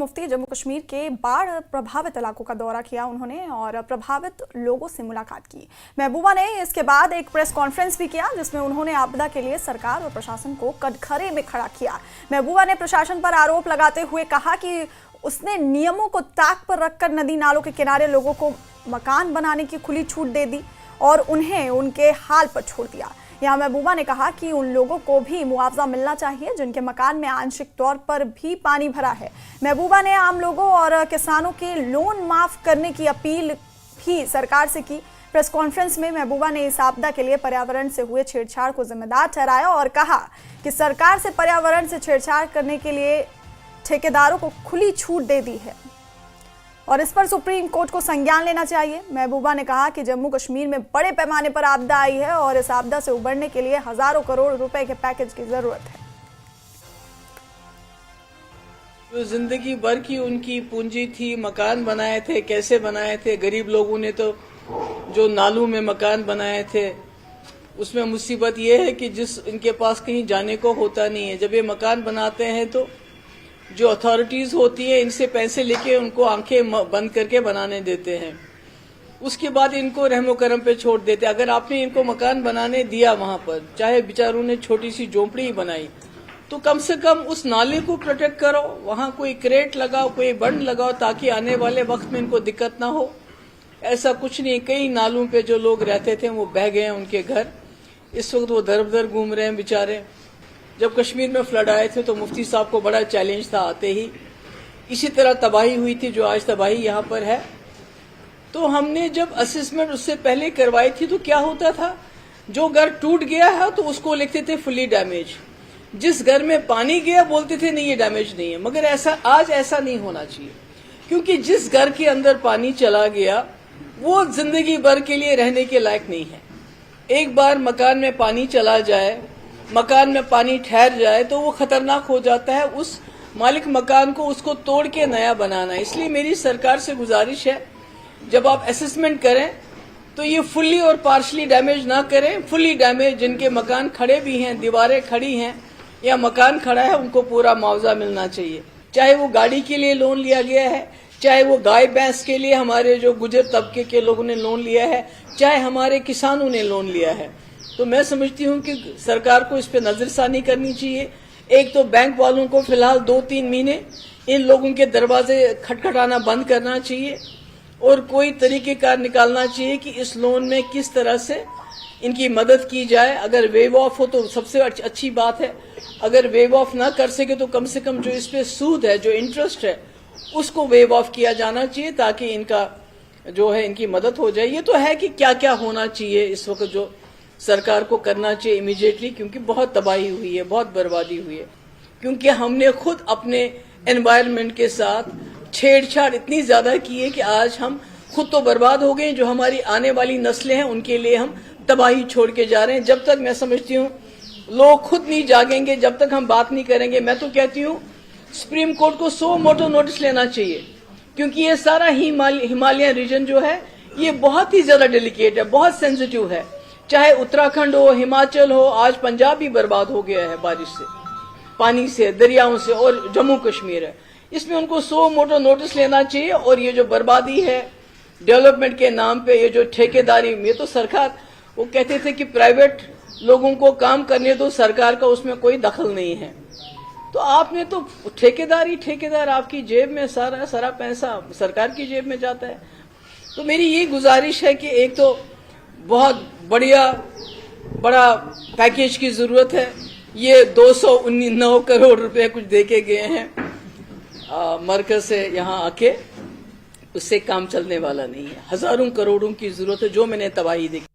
मुफ्ती जम्मू कश्मीर के बाढ़ प्रभावित इलाकों का दौरा किया उन्होंने और प्रभावित लोगों से मुलाकात की। महबूबा ने इसके बाद एक प्रेस कॉन्फ्रेंस भी किया जिसमें उन्होंने आपदा के लिए सरकार और प्रशासन को कटघरे में खड़ा किया। महबूबा ने प्रशासन पर आरोप लगाते हुए कहा कि उसने नियमों को ताक पर रखकर नदी नालों के किनारे लोगों को मकान बनाने की खुली छूट दे दी और उन्हें उनके हाल पर छोड़ दिया। यहाँ महबूबा ने कहा कि उन लोगों को भी मुआवजा मिलना चाहिए जिनके मकान में आंशिक तौर पर भी पानी भरा है। महबूबा ने आम लोगों और किसानों के लोन माफ करने की अपील भी सरकार से की। प्रेस कॉन्फ्रेंस में महबूबा ने इस आपदा के लिए पर्यावरण से हुए छेड़छाड़ को जिम्मेदार ठहराया और कहा कि सरकार से पर्यावरण से छेड़छाड़ करने के लिए ठेकेदारों को खुली छूट दे दी है और इस पर सुप्रीम कोर्ट को संज्ञान लेना चाहिए। महबूबा ने कहा कि जम्मू कश्मीर में बड़े पैमाने पर आपदा आई है और इस आपदा से उबरने के लिए हजारों करोड़ रुपए के पैकेज की जरूरत है। जो जिंदगी भर की उनकी पूंजी थी, मकान बनाए थे, कैसे बनाए थे, गरीब लोगों ने तो जो नालों में मकान बनाए थे, उसमें मुसीबत ये है कि जिस इनके पास कहीं जाने को होता नहीं है। जब ये मकान बनाते हैं तो जो अथॉरिटीज होती है इनसे पैसे लेके उनको आंखें बंद करके बनाने देते हैं, उसके बाद इनको रहमो करम पे छोड़ देते। अगर आपने इनको मकान बनाने दिया वहां पर, चाहे बेचारों ने छोटी सी झोंपड़ी ही बनाई, तो कम से कम उस नाले को प्रोटेक्ट करो, वहां कोई क्रेट लगाओ, कोई बंड लगाओ ताकि आने वाले वक्त में इनको दिक्कत ना हो। ऐसा कुछ नहीं। कई नालों पे जो लोग रहते थे वो बह गए हैं, उनके घर इस वक्त वो दर बदर घूम रहे हैं बेचारे। जब कश्मीर में फ्लड आए थे तो मुफ्ती साहब को बड़ा चैलेंज था, आते ही इसी तरह तबाही हुई थी जो आज तबाही यहाँ पर है। तो हमने जब असेसमेंट उससे पहले करवाई थी तो क्या होता था, जो घर टूट गया है तो उसको लिखते थे फुली डैमेज, जिस घर में पानी गया बोलते थे नहीं ये डैमेज नहीं है। मगर आज ऐसा नहीं होना चाहिए, क्योंकि जिस घर के अंदर पानी चला गया वो जिंदगी भर के लिए रहने के लायक नहीं है। एक बार मकान में पानी चला जाए, मकान में पानी ठहर जाए तो वो खतरनाक हो जाता है। उस मालिक मकान को उसको तोड़ के नया बनाना। इसलिए मेरी सरकार से गुजारिश है, जब आप असेसमेंट करें तो ये फुल्ली और पार्शली डैमेज ना करें। फुल्ली डैमेज जिनके मकान खड़े भी हैं, दीवारें खड़ी हैं या मकान खड़ा है, उनको पूरा मुआवजा मिलना चाहिए। चाहे वो गाड़ी के लिए लोन लिया गया है, चाहे वो गाय भैंस के लिए हमारे जो गुजर तबके के लोगों ने लोन लिया है, चाहे हमारे किसानों ने लोन लिया है। तो मैं समझती हूँ कि सरकार को इस पे नजरसानी करनी चाहिए। एक तो बैंक वालों को फिलहाल 2-3 महीने इन लोगों के दरवाजे खटखटाना बंद करना चाहिए और कोई तरीकेकार निकालना चाहिए कि इस लोन में किस तरह से इनकी मदद की जाए। अगर वेव ऑफ हो तो सबसे अच्छी बात है, अगर वेव ऑफ ना कर सके तो कम से कम जो इस पे सूद है, जो इंटरेस्ट है, उसको वेव ऑफ किया जाना चाहिए ताकि इनका जो है इनकी मदद हो जाए। ये तो है कि क्या क्या होना चाहिए इस वक्त जो सरकार को करना चाहिए इमीडिएटली, क्योंकि बहुत तबाही हुई है, बहुत बर्बादी हुई है, क्योंकि हमने खुद अपने एनवायरनमेंट के साथ छेड़छाड़ इतनी ज्यादा की है कि आज हम खुद तो बर्बाद हो गए, जो हमारी आने वाली नस्लें हैं उनके लिए हम तबाही छोड़ के जा रहे हैं। जब तक मैं समझती हूँ लोग खुद नहीं जागेंगे, जब तक हम बात नहीं करेंगे। मैं तो कहती हूँ सुप्रीम कोर्ट को 100 मोटो नोटिस लेना चाहिए, क्योंकि ये सारा हिमालयन रीजन जो है ये बहुत ही ज्यादा डेलिकेट है, बहुत सेंसिटिव है। चाहे उत्तराखंड हो, हिमाचल हो, आज पंजाब भी बर्बाद हो गया है बारिश से, पानी से, दरियाओं से, और जम्मू कश्मीर है। इसमें उनको 100 मोटो नोटिस लेना चाहिए। और ये जो बर्बादी है डेवलपमेंट के नाम पे, ये जो ठेकेदारी, ये तो सरकार, वो कहते थे कि प्राइवेट लोगों को काम करने दो, सरकार का उसमें कोई दखल नहीं है। तो आपने तो ठेकेदार आपकी जेब में सारा पैसा सरकार की जेब में जाता है। तो मेरी ये गुजारिश है कि एक तो बहुत बड़ा पैकेज की जरूरत है। ये 209 करोड़ रुपए कुछ देके गए हैं मरकज से यहाँ आके, उससे काम चलने वाला नहीं है। हजारों करोड़ों की जरूरत है, जो मैंने तबाही देखी।